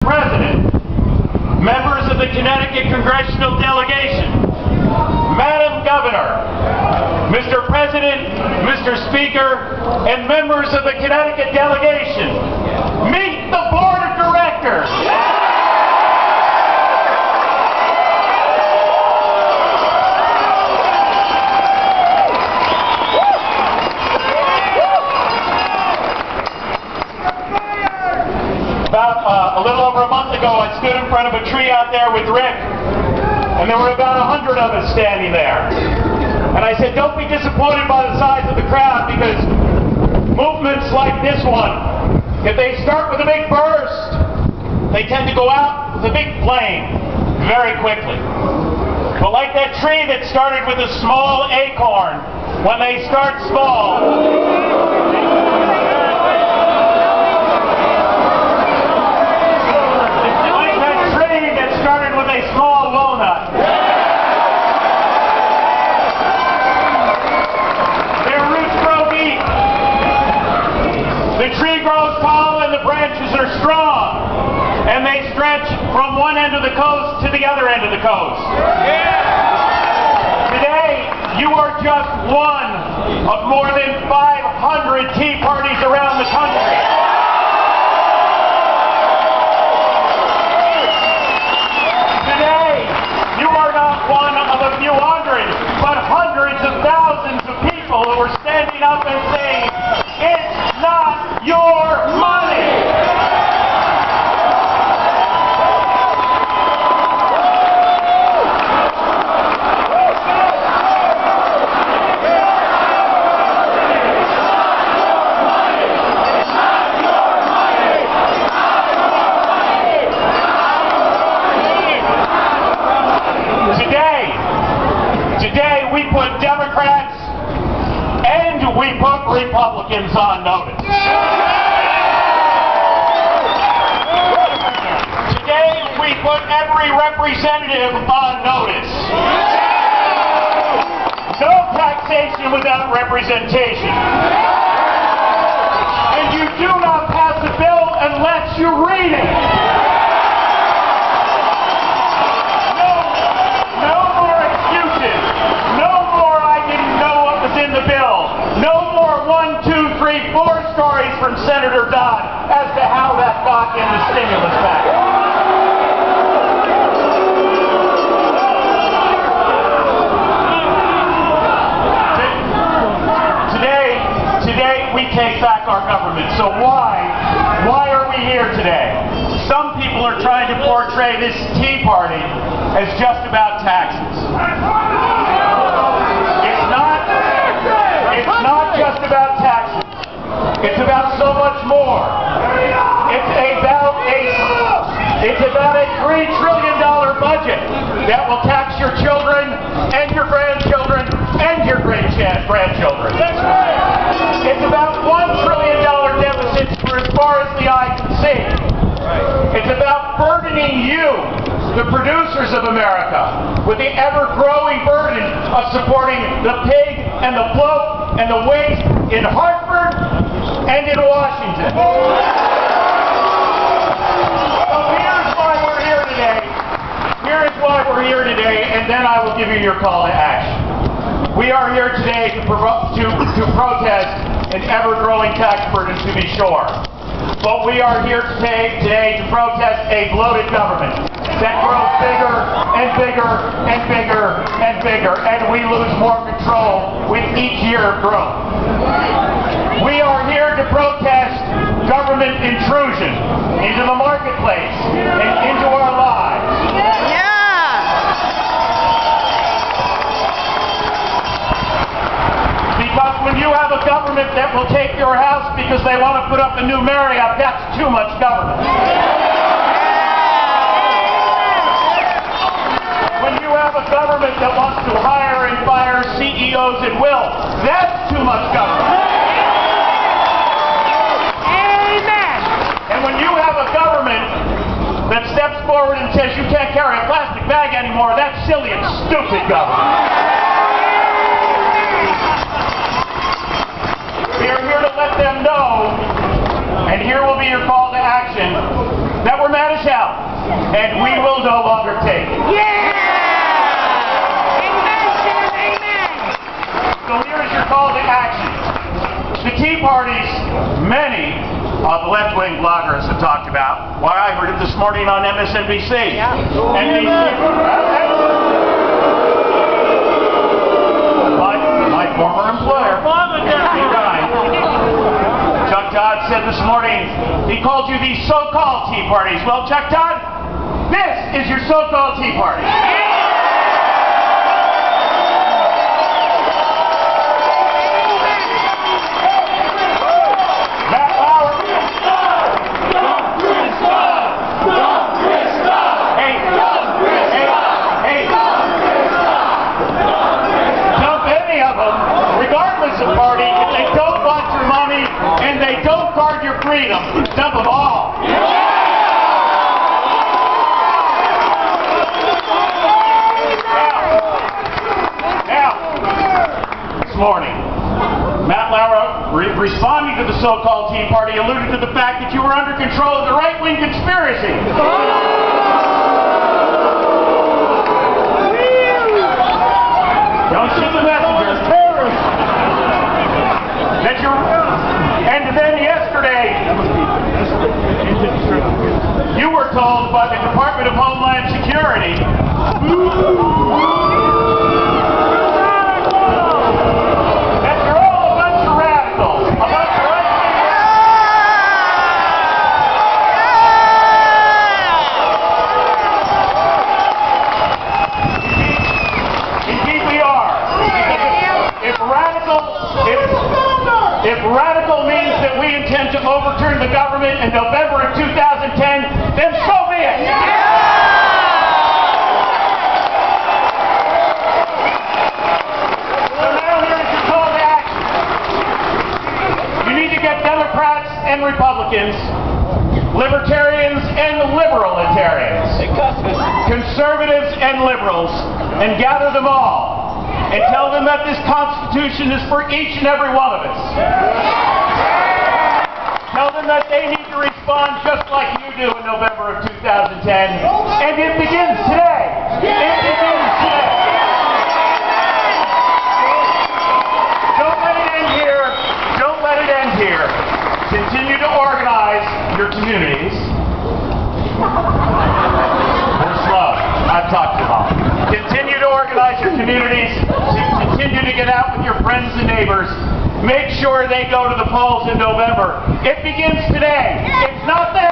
President, members of the Connecticut Congressional Delegation, Madam Governor, Mr. President, Mr. Speaker, and members of the Connecticut Delegation, meet the Board of Directors. A little over a month ago, I stood in front of a tree out there with Rick, and there were about 100 of us standing there. And I said, don't be disappointed by the size of the crowd, because movements like this one, if they start with a big burst, they tend to go out with a big flame very quickly. But like that tree that started with a small acorn, when they start small, started with a small walnut. Their roots grow deep. The tree grows tall and the branches are strong. And they stretch from one end of the coast to the other end of the coast. Today, you are just one of more than 500 tea parties around the country. One of a few hundred, but hundreds of thousands of people who are standing up and saying, it's not your money. Today we put Democrats and we put Republicans on notice. Today we put every representative on notice. No taxation without representation. And you do not pass a bill unless you read it. In the bill. No more 1, 2, 3, 4 stories from Senator Dodd as to how that got in the stimulus package. Today we take back our government. So why are we here today? Some people are trying to portray this Tea Party as just about taxes. It's not just about taxes. It's about so much more. It's about a $3 trillion budget that will tax your children and your grandchildren and your great-grandchildren. That's right. It's about $1 trillion deficits for as far as the eye can see. It's about burdening you, the producers of America, with the ever-growing burden of supporting the pig and the bloat and the waste in Hartford and in Washington. So here's why we're here today. Here is why we're here today, and then I will give you your call to action. We are here today to protest an ever-growing tax burden, to be sure. But we are here today to protest a bloated government that grows bigger and bigger and bigger and bigger, and we lose more control with each year of growth. We are here to protest government intrusion into the marketplace and into our lives. Because when you have a government that will take your house because they want to put up a new Marriott, that's too much government. When you have a government that wants to hire and fire CEOs at will, that's too much government. Amen. And when you have a government that steps forward and says you can't carry a plastic bag anymore, that's silly and stupid government. We are here to let them know, and here will be your call to action, that we're mad as hell, and we will no longer take it. Yeah! Amen, Jim, amen! So here is your call to action. The Tea Parties, many of the left-wing bloggers have talked about. Why, I heard it this morning on MSNBC. Yeah. My former employer. Chuck Todd said this morning, he called you these so-called Tea Parties. Well, Chuck Todd, this is your so-called Tea Party. Regardless of party, if they don't want your money and they don't guard your freedom, dump them all. Now, this morning, Matt Lauer, responding to the so-called Tea Party, alluded to the fact that you were under control of the right-wing conspiracy. Don't shoot the messenger. And then yesterday, you were told by the Department of Homeland Security that you're all a bunch of radicals, a bunch of Indeed we are. If radical means that we intend to overturn the government in November of 2010, then so be it. So now here is your call to action. You need to get Democrats and Republicans, libertarians and liberalitarians, conservatives and liberals, and gather them all. And tell them that this Constitution is for each and every one of us. Tell them that they need to respond just like you do in November of 2010. And it begins today. It begins today. Don't let it end here. Don't let it end here. Continue to organize your communities. We're slow. I've talked too long. Continue to organize your communities. Continue to get out with your friends and neighbors. Make sure they go to the polls in November. It begins today. It's not the